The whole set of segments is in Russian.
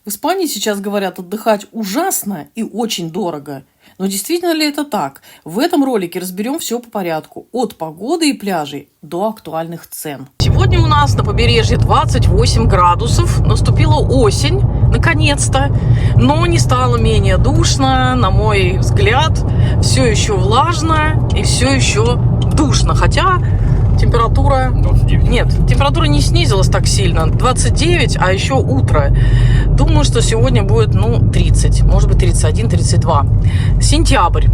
В Испании сейчас говорят, отдыхать ужасно и очень дорого. Но действительно ли это так? В этом ролике разберем все по порядку. От погоды и пляжей до актуальных цен. Сегодня у нас на побережье 28 градусов. Наступила осень, наконец-то. Но не стало менее душно. На мой взгляд, все еще влажно и все еще душно. Хотя температура... 29. Нет, температура не снизилась так сильно. 29, а еще утро. Думаю, что сегодня будет, 30. Может быть, 31, 32. Сентябрь.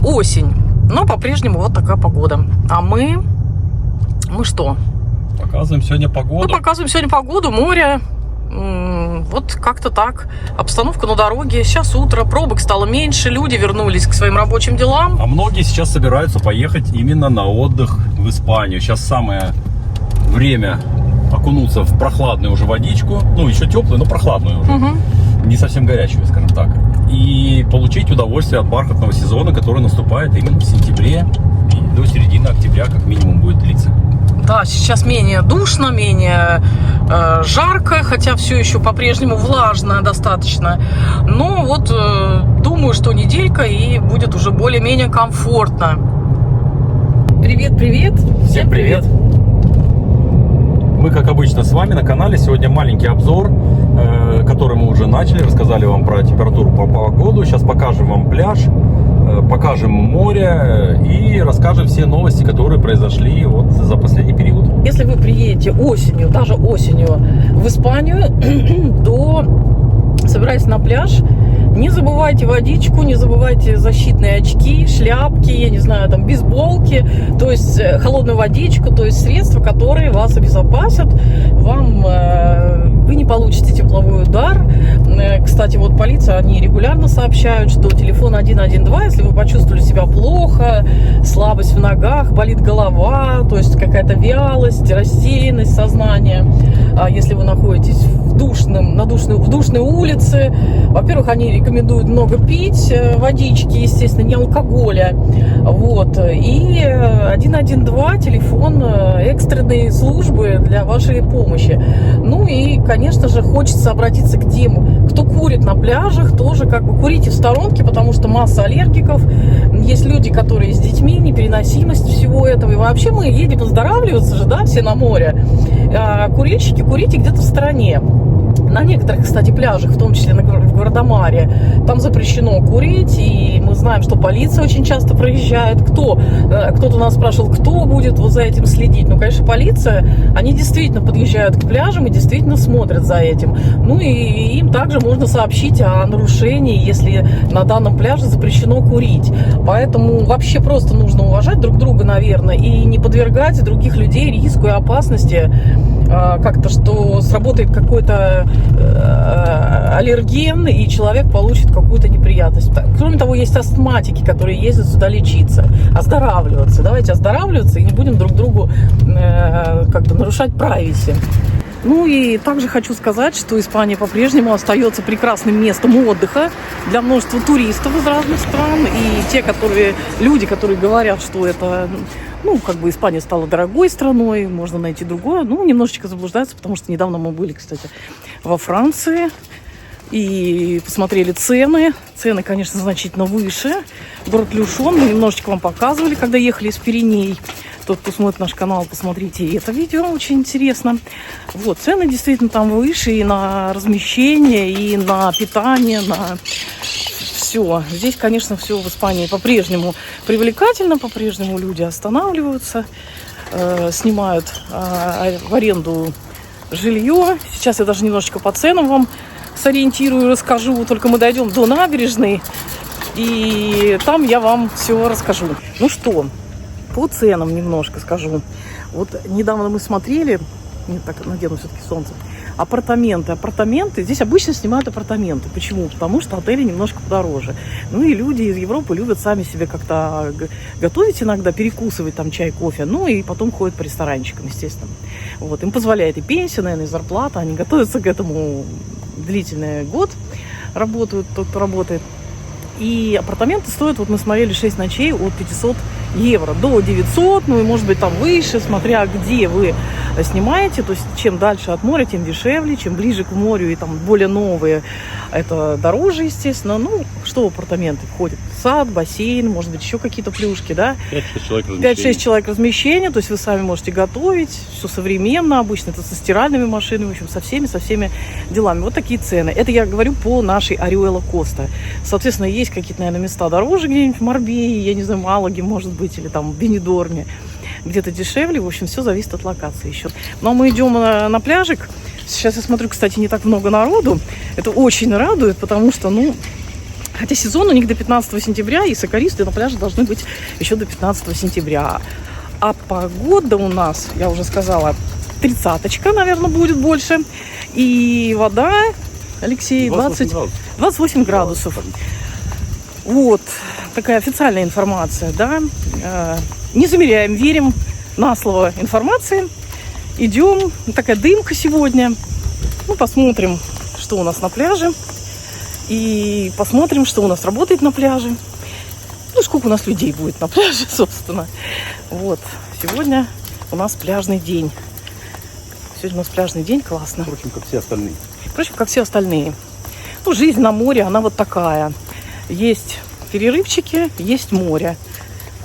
Осень. Но по-прежнему вот такая погода. А мы что? Показываем сегодня погоду. Мы показываем сегодня погоду, море. Вот как-то так. Обстановка на дороге. Сейчас утро, пробок стало меньше, люди вернулись к своим рабочим делам. А многие сейчас собираются поехать именно на отдых в Испанию. Сейчас самое время окунуться в прохладную уже водичку. Еще теплую, но прохладную уже. Угу. Не совсем горячую, скажем так. И получить удовольствие от бархатного сезона, который наступает именно в сентябре. И до середины октября как минимум будет длиться. Да, сейчас менее душно, менее жарко, хотя все еще по-прежнему влажно достаточно. Но думаю, что неделька и будет уже более-менее комфортно. Привет-привет! Всем привет! Мы, как обычно, с вами на канале. Сегодня маленький обзор, который мы уже начали. Рассказали вам про температуру, по погоду. Сейчас покажем вам пляж, покажем море и расскажем все новости, которые произошли за последний период. Если вы приедете осенью, даже осенью в Испанию, то собирайтесь на пляж. Не забывайте водичку, не забывайте защитные очки, шляпки, я не знаю, бейсболки, то есть холодную водичку, то есть средства, которые вас обезопасят, вы не получите тепловой удар. Кстати, полиция, они регулярно сообщают, что телефон 112, если вы почувствовали себя плохо, слабость в ногах, болит голова, то есть какая-то вялость, рассеянность сознания. Если вы находитесь в душной улице, во-первых, они рекомендуют много пить водички, естественно, не алкоголя. И 112 телефон экстренной службы для вашей помощи. И, конечно же, хочется обратиться к тем, кто курит на пляжах, тоже курите в сторонке, потому что масса аллергиков. Есть люди, которые с детьми, непереносимость всего этого. И вообще мы едем оздоравливаться же, все на море. А курильщики, курите где-то в стороне. На некоторых, кстати, пляжах, в том числе в Гвардамаре, там запрещено курить, и мы знаем, что полиция очень часто проезжает. Кто-то нас спрашивал, кто будет за этим следить. Конечно, полиция, они действительно подъезжают к пляжам и действительно смотрят за этим. И им также можно сообщить о нарушении, если на данном пляже запрещено курить. Поэтому вообще просто нужно уважать друг друга, наверное, и не подвергать других людей риску и опасности, что сработает какой-то аллерген, и человек получит какую-то неприятность. Кроме того, есть астматики, которые ездят сюда лечиться, оздоравливаться. Давайте оздоравливаться и не будем друг другу нарушать прайвеси. И также хочу сказать, что Испания по-прежнему остается прекрасным местом отдыха для множества туристов из разных стран. И люди, которые говорят, что это, Испания стала дорогой страной, можно найти другое, немножечко заблуждаются, потому что недавно мы были, кстати, во Франции и посмотрели цены. Цены, конечно, значительно выше. Город Люшон мы немножечко вам показывали, когда ехали из Пиреней. Тот, кто смотрит наш канал, посмотрите это видео, очень интересно. Цены действительно там выше и на размещение, и на питание, на все. Здесь, конечно, все в Испании по-прежнему привлекательно, по-прежнему люди останавливаются, снимают в аренду жилье. Сейчас я даже немножечко по ценам вам сориентирую, расскажу. Только мы дойдем до набережной, и там я вам все расскажу. По ценам немножко скажу. Недавно мы смотрели, надену все-таки солнце, апартаменты. Здесь обычно снимают апартаменты. Почему? Потому что отели немножко подороже. И люди из Европы любят сами себе как-то готовить иногда, перекусывать чай, кофе, и потом ходят по ресторанчикам, естественно. Им позволяет и пенсия, наверное, и зарплата. Они готовятся к этому длительный год, работают, тот, кто работает. И апартаменты стоят, мы смотрели 6 ночей от 500 евро до 900, и может быть там выше, смотря где вы снимаете. То есть чем дальше от моря, тем дешевле, чем ближе к морю и там более новые, это дороже, естественно. Ну, что в апартаменты входит? Сад, бассейн, может быть, еще какие-то плюшки, да? 5-6 человек размещения. 5-6 человек размещения, то есть вы сами можете готовить, все современно, обычно это со стиральными машинами, в общем, со всеми делами. Вот такие цены. Это я говорю по нашей Ариуэла Коста. Соответственно, есть какие-то, наверное, места дороже где-нибудь в Марбее, я не знаю, Малаге, может быть, или там в Бенидорме, где-то дешевле. В общем, все зависит от локации еще. Но мы идем на пляжик. Сейчас я смотрю, кстати, не так много народу. Это очень радует, потому что, ну, хотя сезон у них до 15 сентября, и сокаристы на пляже должны быть еще до 15 сентября. А погода у нас, я уже сказала, 30-очка, наверное, будет больше. И вода, Алексей, 28 градусов. Вот, такая официальная информация, да. Не замеряем, верим на слово информации. Идем, такая дымка сегодня. Ну, посмотрим, что у нас на пляже. И посмотрим, что у нас работает на пляже. Ну, сколько у нас людей будет на пляже, собственно. Вот, сегодня у нас пляжный день. Сегодня у нас пляжный день, классно. Впрочем, как все остальные. Впрочем, как все остальные. Ну, жизнь на море, она вот такая. Есть перерывчики, есть море.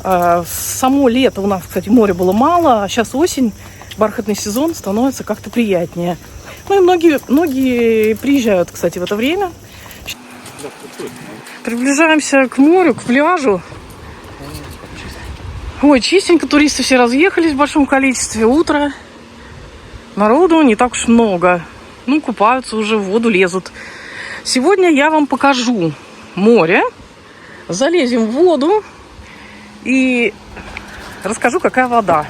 Само лето у нас, кстати, моря было мало, а сейчас осень, бархатный сезон, становится как-то приятнее. Ну и многие приезжают, кстати, в это время. Приближаемся к морю, к пляжу. Ой, чистенько, туристы все разъехались в большом количестве. Утро. Народу не так уж много. Ну, купаются уже, в воду лезут. Сегодня я вам покажу море. Залезем в воду и расскажу, какая вода.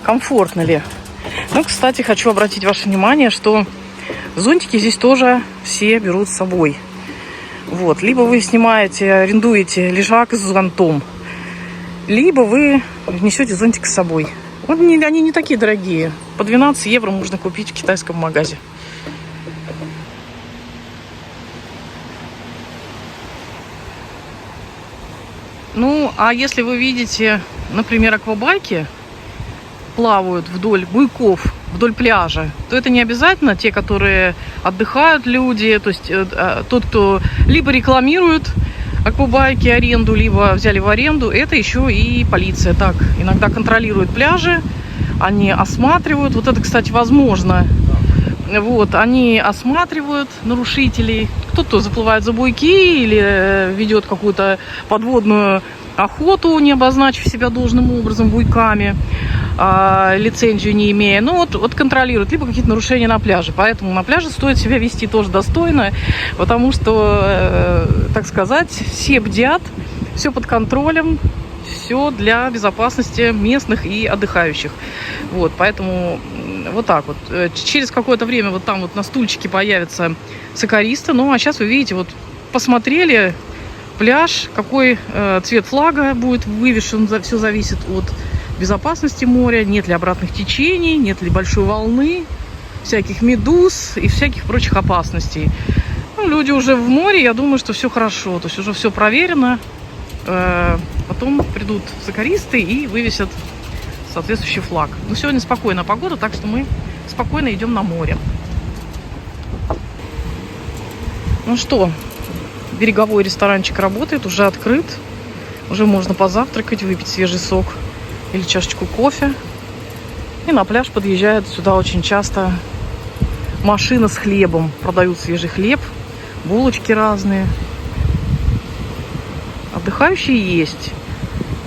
Комфортно ли. Ну, кстати, хочу обратить ваше внимание, что зонтики здесь тоже все берут с собой. Вот. Либо вы снимаете, арендуете лежак с зонтом, либо вы несете зонтик с собой. Вот они не такие дорогие. По 12 евро можно купить в китайском магазе. Ну, а если вы видите, например, аквабайки плавают вдоль буйков, вдоль пляжа, то это не обязательно те, которые отдыхают люди, то есть тот, кто либо рекламирует аквабайки, аренду, либо взяли в аренду, это еще и полиция так иногда контролирует пляжи, они осматривают, вот это, кстати, возможно, вот, они осматривают нарушителей, кто-то заплывает за буйки или ведет какую-то подводную охоту, не обозначив себя должным образом буйками, лицензию не имея. Ну, вот контролируют, либо какие-то нарушения на пляже. Поэтому на пляже стоит себя вести тоже достойно, потому что, так сказать, все бдят, все под контролем, все для безопасности местных и отдыхающих. Вот, поэтому вот так вот. Через какое-то время вот там вот на стульчике появятся сокаристы. Ну, а сейчас вы видите, вот посмотрели пляж, какой цвет флага будет вывешен, все зависит от безопасности моря, нет ли обратных течений, нет ли большой волны, всяких медуз и всяких прочих опасностей. Ну, люди уже в море, я думаю, что все хорошо, то есть уже все проверено. Потом придут сокаристы и вывесят соответствующий флаг. Но сегодня спокойная погода, так что мы спокойно идем на море. Ну что, береговой ресторанчик работает, уже открыт. Уже можно позавтракать, выпить свежий сок или чашечку кофе. И на пляж подъезжает сюда очень часто машина с хлебом. Продают свежий хлеб, булочки разные. Отдыхающие есть.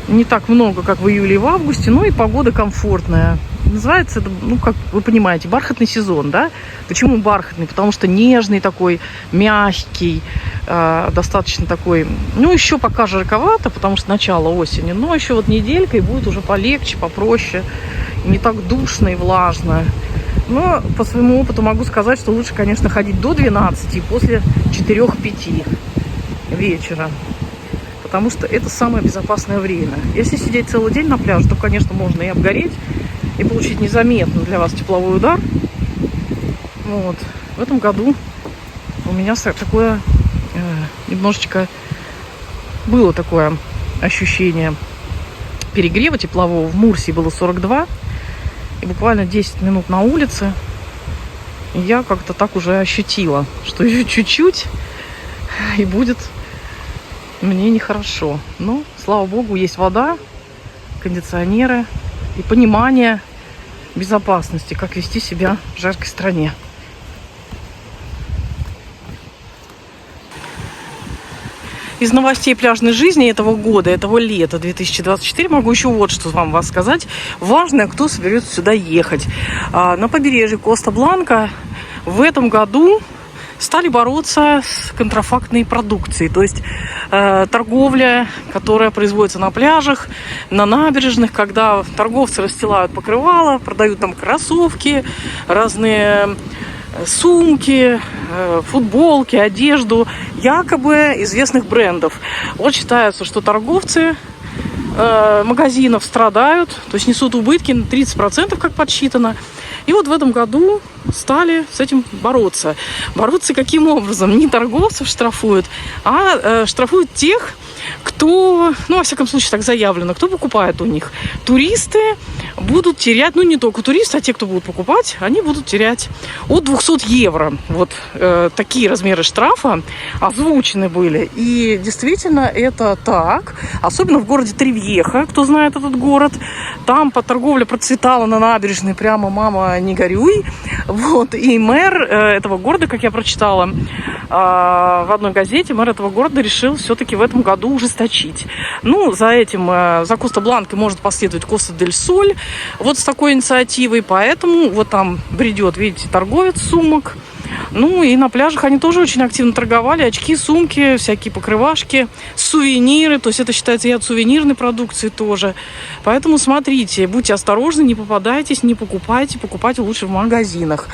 Не так много, как в июле и в августе, но и погода комфортная. Называется это, ну, как вы понимаете, бархатный сезон, да? Почему бархатный? Потому что нежный такой, мягкий, достаточно такой, ну, еще пока жарковато, потому что начало осени, но еще вот неделька, и будет уже полегче, попроще, не так душно и влажно. Но по своему опыту могу сказать, что лучше, конечно, ходить до 12 и после 4-5 вечера. Потому что это самое безопасное время. Если сидеть целый день на пляже, то, конечно, можно и обгореть, и получить незаметно для вас тепловой удар. Вот. В этом году у меня такое немножечко было такое ощущение перегрева теплового. В Мурсии было 42, И буквально 10 минут на улице. И я как-то так уже ощутила, что еще чуть-чуть и будет мне нехорошо. Но, слава богу, есть вода, кондиционеры и понимание безопасности, как вести себя в жаркой стране. Из новостей пляжной жизни этого года, этого лета 2024, могу еще вот что вам сказать. Важно, кто соберется сюда ехать. На побережье Коста-Бланка в этом году стали бороться с контрафактной продукцией. То есть торговля, которая производится на пляжах, на набережных, когда торговцы расстилают покрывала, продают там кроссовки, разные сумки, футболки, одежду якобы известных брендов. Вот считается, что торговцы магазинов страдают, то есть несут убытки на 30%, как подсчитано. И вот в этом году стали с этим бороться. Бороться каким образом? Не торговцев штрафуют, а штрафуют тех, кто, ну, во всяком случае, так заявлено, кто покупает у них. Туристы будут терять, ну, не только туристы, а те, кто будут покупать, они будут терять от 200 евро. Вот такие размеры штрафа озвучены были. И действительно это так. Особенно в городе Тривьеха, кто знает этот город. Там торговля процветала на набережной, прямо мама не горюй. Вот. И мэр этого города, как я прочитала в одной газете, мэр этого города решил все-таки в этом году ужесточить. Ну, за этим, за Коста-Бланкой может последовать Коста-дель-Соль, вот с такой инициативой, поэтому вот там бредет, видите, торговец сумок. Ну, и на пляжах они тоже очень активно торговали, очки, сумки, всякие покрывашки, сувениры, то есть это считается и от сувенирной продукции тоже. Поэтому смотрите, будьте осторожны, не попадайтесь, не покупайте, покупайте лучше в магазинах.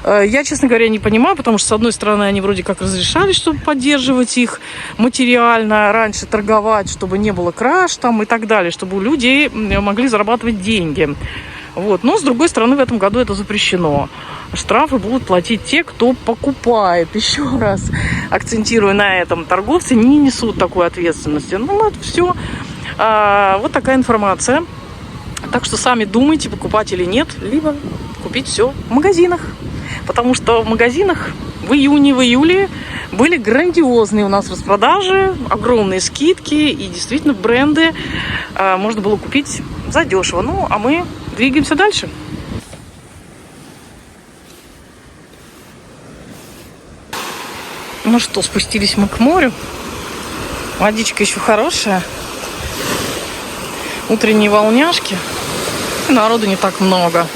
Я, честно говоря, не понимаю, потому что, с одной стороны, они вроде как разрешали, чтобы поддерживать их материально, раньше торговать, чтобы не было краж там и так далее, чтобы у людей могли зарабатывать деньги. Вот. Но, с другой стороны, в этом году это запрещено. Штрафы будут платить те, кто покупает. Еще раз акцентирую на этом. Торговцы не несут такой ответственности. Ну, это все вот такая информация. Так что сами думайте, покупать или нет. Либо купить все в магазинах. Потому что в магазинах в июне, в июле были грандиозные у нас распродажи, огромные скидки. И действительно бренды можно было купить задешево. Ну, а мы двигаемся дальше. Ну что, спустились мы к морю. Водичка еще хорошая. Утренние волняшки. И народу не так много.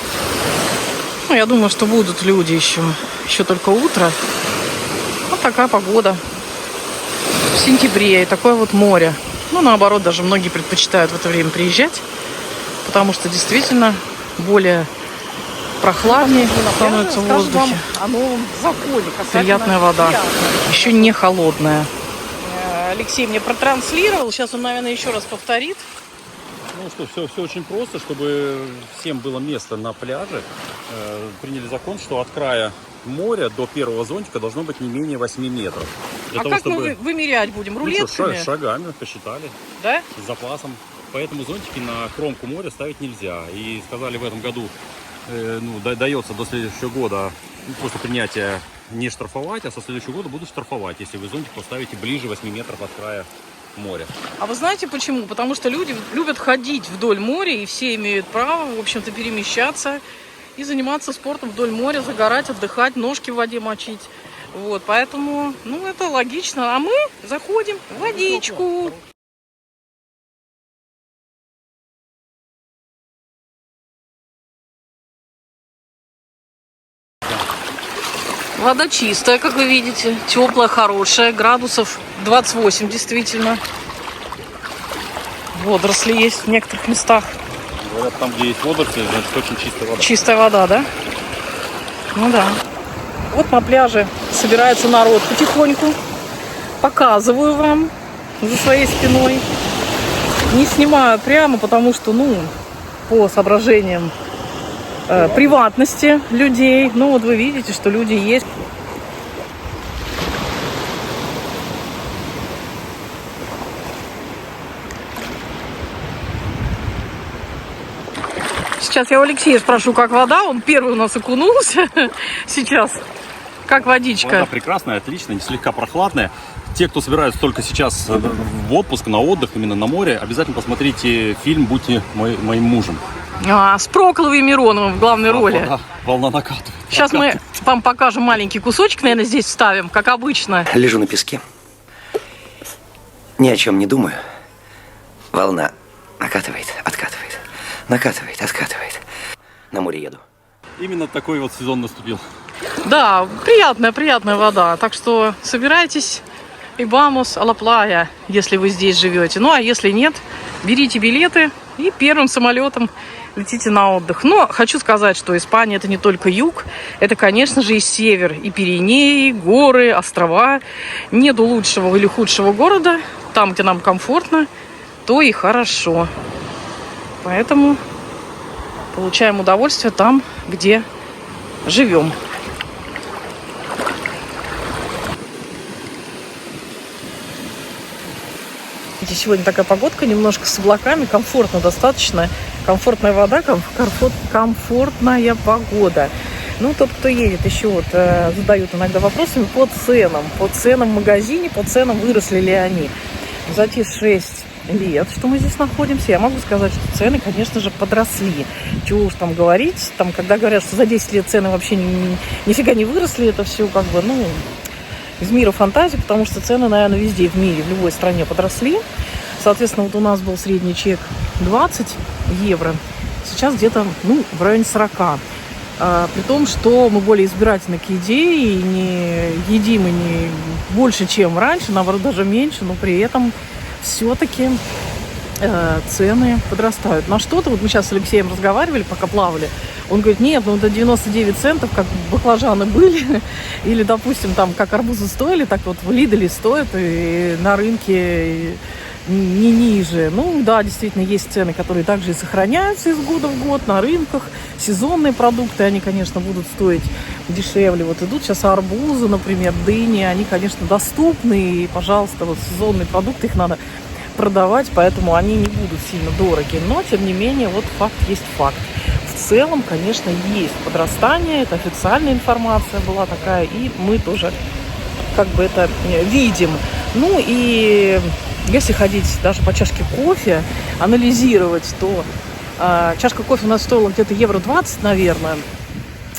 Ну, я думаю, что будут люди еще. Еще только утро. Вот такая погода. В сентябре. И такое вот море. Ну, наоборот, даже многие предпочитают в это время приезжать. Потому что действительно более прохладнее становится в воздухе. О новом законе. Приятная вода. Еще не холодная. Алексей мне протранслировал. Сейчас он, наверное, еще раз повторит. Ну что, все очень просто, чтобы всем было место на пляже. Приняли закон, что от края моря до первого зонтика должно быть не менее 8 метров. Для того, как чтобы... мы вымерять будем? Рулетками? Шагами посчитали. Да? С запасом. Поэтому зонтики на кромку моря ставить нельзя. И сказали, в этом году дается до следующего года после принятия не штрафовать, а со следующего года будут штрафовать, если вы зонтик поставите ближе 8 метров от края моря. А вы знаете почему? Потому что люди любят ходить вдоль моря, и все имеют право, в общем-то, перемещаться и заниматься спортом вдоль моря, загорать, отдыхать, ножки в воде мочить. Вот, поэтому, ну, это логично. А мы заходим в водичку. Вода чистая, как вы видите, теплая, хорошая, градусов 28 действительно. Водоросли есть в некоторых местах. Говорят, там, где есть водоросли, значит, очень чистая вода. Чистая вода, да? Ну да. Вот на пляже собирается народ потихоньку. Показываю вам за своей спиной. Не снимаю прямо, потому что, ну, по соображениям приватности людей. Ну, вот вы видите, что люди есть. Сейчас я у Алексея спрошу, как вода. Он первый у нас окунулся сейчас. Как водичка? Вода прекрасная, отличная, слегка прохладная. Те, кто собираются только сейчас в отпуск, на отдых, именно на море, обязательно посмотрите фильм «Будьте моим мужем». С Прокловым и Мироновым в главной роли. Волна накатывает. Сейчас мы вам покажем маленький кусочек, наверное, здесь вставим, как обычно. Лежу на песке. Ни о чем не думаю. Волна накатывает, откатывает. Накатывает, откатывает. На море еду. Именно такой вот сезон наступил. Да, приятная вода. Так что собирайтесь и vamos a la playa, если вы здесь живете. Ну, а если нет, берите билеты и первым самолетом летите на отдых. Но хочу сказать, что Испания — это не только юг, это, конечно же, и север, и Пиренеи, горы, острова. Нету лучшего или худшего города. Там, где нам комфортно, то и хорошо. Поэтому получаем удовольствие там, где живем. Сегодня такая погодка, немножко с облаками, комфортно достаточно, комфортная вода, комфортная погода. Ну, тот, кто едет, еще вот задают иногда вопросами по ценам в магазине, по ценам, выросли ли они. За те 6 лет, что мы здесь находимся, я могу сказать, что цены, конечно же, подросли. Чего уж там говорить, там, когда говорят, что за 10 лет цены вообще нифига не выросли, это все как бы, ну, из мира фантазии, потому что цены, наверное, везде в мире, в любой стране подросли. Соответственно, вот у нас был средний чек 20 евро, сейчас где-то, ну, в районе 40. При том, что мы более избирательны к еде и не едим и не больше, чем раньше, наоборот, даже меньше, но при этом все-таки цены подрастают. На что-то, вот мы сейчас с Алексеем разговаривали, пока плавали, он говорит, нет, ну это 99 центов, как баклажаны были, или, допустим, там, как арбузы стоили, так вот в Лиделе стоят, и на рынке не ниже. Ну, да, действительно, есть цены, которые также и сохраняются из года в год на рынках. Сезонные продукты, они, конечно, будут стоить дешевле. Вот идут сейчас арбузы, например, дыни, они, конечно, доступны, и, пожалуйста, вот сезонные продукты, их надо продавать, поэтому они не будут сильно дороги. Но, тем не менее, вот факт есть факт. В целом, конечно, есть подрастание, это официальная информация была такая, и мы тоже как бы это видим. Ну и если ходить даже по чашке кофе, анализировать, то чашка кофе у нас стоила где-то евро 20, наверное,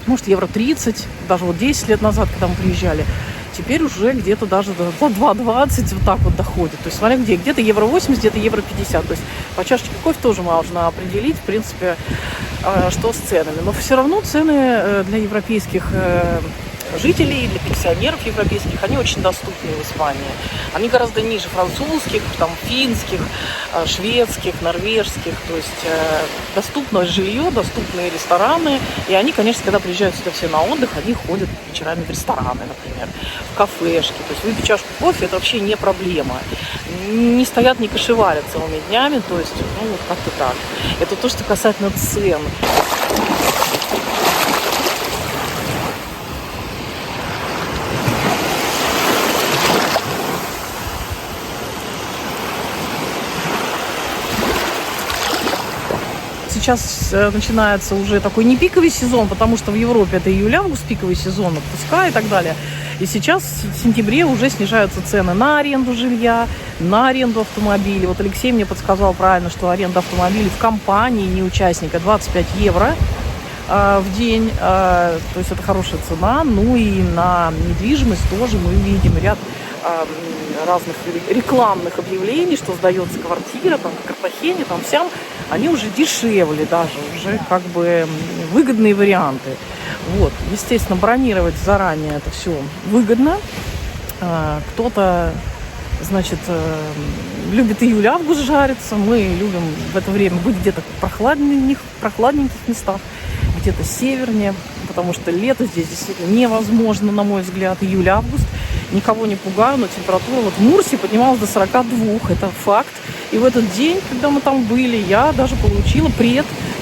может, евро 30, даже вот 10 лет назад, когда мы приезжали. Теперь уже где-то даже до 2,20 вот так вот доходит. То есть, смотря где, где-то евро 80, где-то евро 50. То есть, по чашечке кофе тоже можно определить, в принципе, что с ценами. Но все равно цены для европейских жителей, для пенсионеров европейских, они очень доступны в Испании. Они гораздо ниже французских, там, финских, шведских, норвежских. То есть доступное жилье, доступные рестораны. И они, конечно, когда приезжают сюда все на отдых, они ходят вечерами в рестораны, например, в кафешки. То есть выпить чашку кофе — это вообще не проблема. Не стоят, не кошеварят целыми днями. То есть, ну, вот как-то так. Это то, что касательно цен. Сейчас начинается уже такой не пиковый сезон, потому что в Европе это июль-август, пиковый сезон, отпуска и так далее. И сейчас в сентябре уже снижаются цены на аренду жилья, на аренду автомобилей. Вот Алексей мне подсказал правильно, что аренда автомобилей в компании, не участника, 25 евро в день. То есть это хорошая цена. Ну и на недвижимость тоже мы видим ряд разных рекламных объявлений, что сдается квартира, там, в Картахене, там, всем, они уже дешевле даже, уже как бы выгодные варианты. Вот, естественно, бронировать заранее это все выгодно. Кто-то, значит, любит июль-август жариться, мы любим в это время быть где-то в прохладненьких местах, где-то севернее, потому что лето здесь действительно невозможно, на мой взгляд, июль-август. Никого не пугаю, но температура вот в Мурсии поднималась до 42, это факт. И в этот день, когда мы там были, я даже получила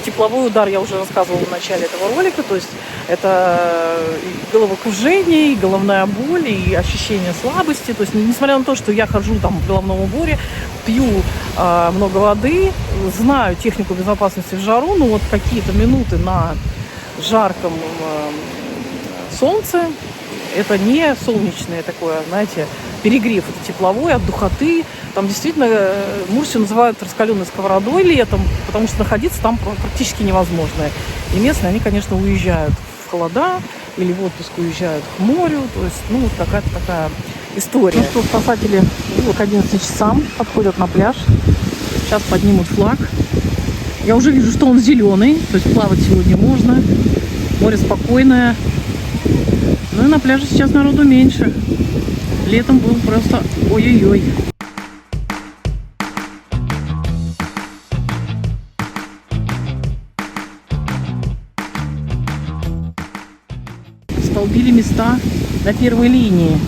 тепловой удар я уже рассказывала в начале этого ролика, то есть это и головокружение, и головная боль, и ощущение слабости. То есть несмотря на то, что я хожу там в головном уборе, пью много воды, знаю технику безопасности в жару, но вот какие-то минуты на жарком солнце, это не солнечное такое, знаете, перегрев, это тепловой от духоты. Там действительно Мурсию называют раскаленной сковородой летом, потому что находиться там практически невозможно. И местные, они, конечно, уезжают в холода или в отпуск уезжают к морю. То есть, ну, вот какая-то такая история. Ну что, спасатели к 11 часам подходят на пляж. Сейчас поднимут флаг. Я уже вижу, что он зеленый, то есть плавать сегодня можно. Море спокойное. Ну и на пляже сейчас народу меньше. Летом был просто ой-ой-ой. Столбили места на первой линии.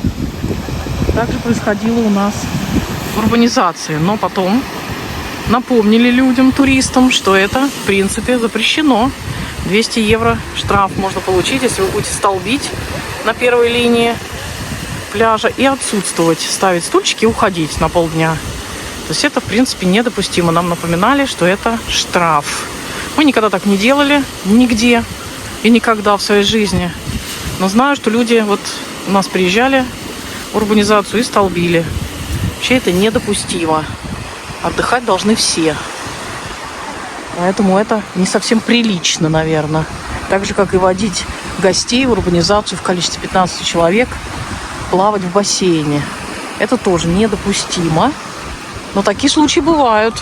Так же происходило у нас в урбанизации. Но потом напомнили людям, туристам, что это, в принципе, запрещено. 200 евро штраф можно получить, если вы будете столбить на первой линии пляжа и отсутствовать, ставить стульчики и уходить на полдня. То есть это, в принципе, недопустимо. Нам напоминали, что это штраф. Мы никогда так не делали, нигде и никогда в своей жизни. Но знаю, что люди вот у нас приезжали в урбанизацию и столбили. Вообще это недопустимо. Отдыхать должны все. Поэтому это не совсем прилично, наверное. Так же, как и водить гостей в урбанизацию в количестве 15 человек, плавать в бассейне. Это тоже недопустимо. Но такие случаи бывают.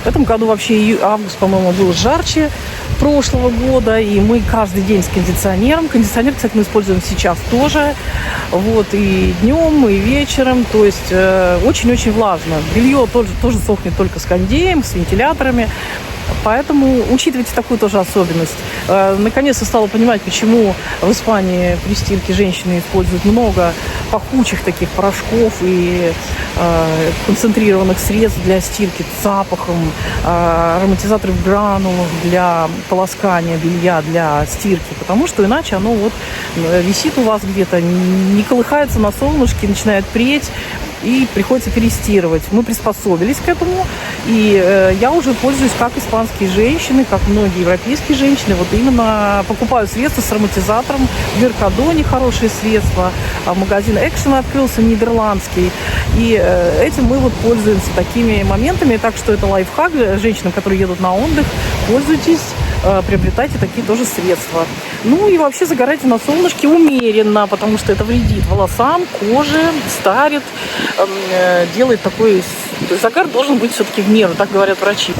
В этом году вообще август, по-моему, был жарче прошлого года, и мы каждый день с кондиционером. Кондиционер, кстати, мы используем сейчас тоже. Вот, и днем, и вечером. То есть очень-очень влажно. Белье тоже сохнет только с кондеем, с вентиляторами. Поэтому учитывайте такую тоже особенность. Наконец-то стала понимать, почему в Испании при стирке женщины используют много пахучих таких порошков и концентрированных средств для стирки с запахом, ароматизаторов гранулов для полоскания белья, для стирки. Потому что иначе оно вот висит у вас где-то, не колыхается на солнышке, начинает преть. И приходится перестирывать. Мы приспособились к этому, и я уже пользуюсь как испанские женщины, как многие европейские женщины. Вот именно покупаю средства с ароматизатором. В Меркадоне хорошие средства. Магазин Action открылся, нидерландский. И этим мы вот пользуемся такими моментами. Так что это лайфхак женщинам, которые едут на отдых. Пользуйтесь, приобретайте такие тоже средства. Ну и вообще загорайте на солнышке умеренно, потому что это вредит волосам, коже, старит, делает такой... То есть загар должен быть все-таки в меру, так говорят врачи.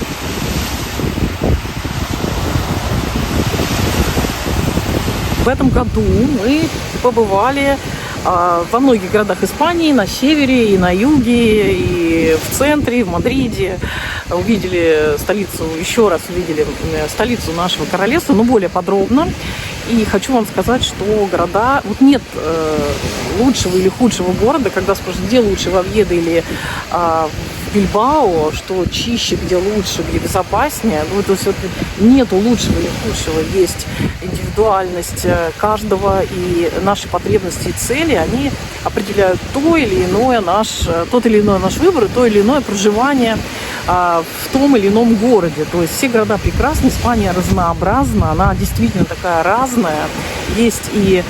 В этом году мы побывали во многих городах Испании, на севере, и на юге, и в центре, в Мадриде. Увидели столицу, еще раз увидели столицу нашего королевства, но более подробно. И хочу вам сказать, что города... Вот нет лучшего или худшего города, когда спрашивают, где лучше, в Овьедо или в Бильбао, что чище, где лучше, где безопаснее. Ну, то есть нету лучшего или худшего. Есть индивидуальность каждого, и наши потребности и цели, они определяют тот или иной наш выбор, и то или иное проживание в том или ином городе. То есть все города прекрасны, Испания разнообразна, она действительно такая разная. Есть и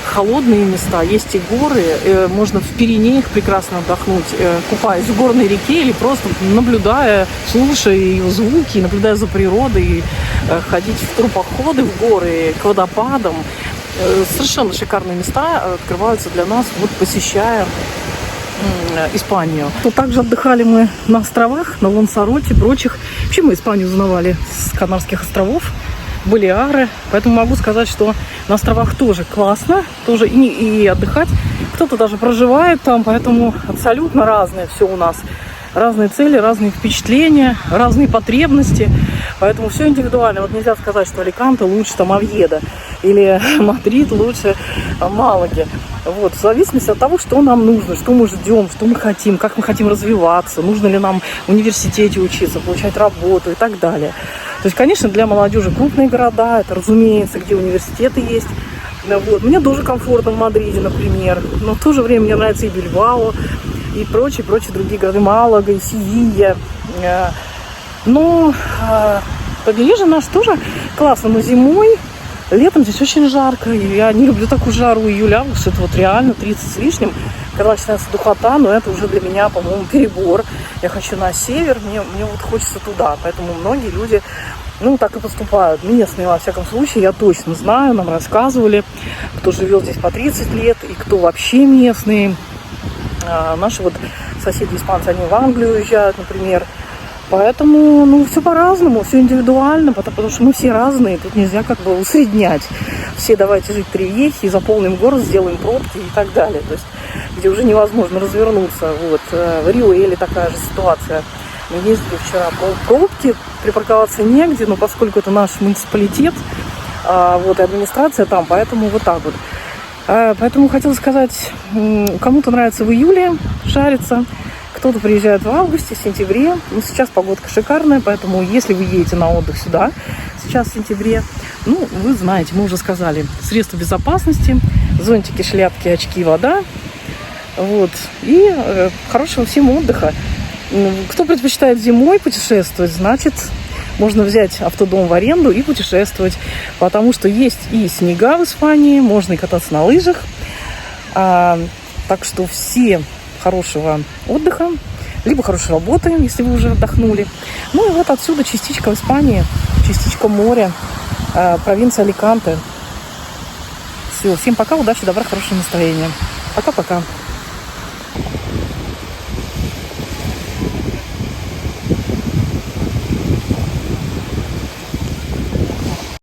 холодные места, есть и горы, можно в Пиренеях прекрасно отдохнуть, купаясь в горной реке или просто наблюдая, слушая ее звуки, наблюдая за природой, и ходить в турпоходы в горы, к водопадам. Совершенно шикарные места открываются для нас, вот посещая Испанию. Также отдыхали мы на островах, на Лансароте, прочих. Вообще мы Испанию узнавали с Канарских островов, Балеары. Поэтому могу сказать, что на островах тоже классно, тоже и отдыхать. Кто-то даже проживает там, поэтому абсолютно разное все у нас. разные цели, разные впечатления, разные потребности. Поэтому все индивидуально. Вот нельзя сказать, что Аликанте лучше там Овьедо или Мадрид лучше Малаги. Вот, в зависимости от того, что нам нужно, что мы ждем, что мы хотим, как мы хотим развиваться, нужно ли нам в университете учиться, получать работу и так далее. То есть, конечно, для молодежи крупные города, это разумеется, где университеты есть. Вот. Мне тоже комфортно в Мадриде, например, но в то же время мне нравится и Бильбао, и прочие другие города, Малага, и Севилья. Но побережье наше тоже классно, но зимой, летом здесь очень жарко. И я не люблю такую жару июля-август, это вот реально 30 с лишним, когда начинается духота, но это уже для меня, по-моему, перебор. Я хочу на север, мне вот хочется туда, поэтому многие люди, так и поступают. Местные, во всяком случае, я точно знаю, нам рассказывали, кто живет здесь по 30 лет и кто вообще местные. Наши вот соседи испанцы, они в Англию уезжают, например. Поэтому, все по-разному, все индивидуально, потому что мы все разные, тут нельзя как бы усреднять. Все давайте жить в Ривьехе, заполним город, сделаем пробки и так далее. То есть, где уже невозможно развернуться. Вот. В Риуэле такая же ситуация. Мы ездили вчера по пробке, припарковаться негде, но поскольку это наш муниципалитет, и администрация там, поэтому вот так вот. Поэтому хотела сказать, кому-то нравится в июле жариться, кто-то приезжает в августе, в сентябре. Сейчас погодка шикарная, поэтому если вы едете на отдых сюда, сейчас в сентябре, вы знаете, мы уже сказали, средства безопасности, зонтики, шляпки, очки, вода. Вот. И хорошего всем отдыха. Кто предпочитает зимой путешествовать, значит, можно взять автодом в аренду и путешествовать, потому что есть и снега в Испании, можно и кататься на лыжах. Так что всем хорошего отдыха, либо хорошей работы, если вы уже отдохнули. И вот отсюда частичка в Испании, частичка моря, провинция Аликанте. Все, всем пока, удачи, добра, хорошего настроения. Пока-пока.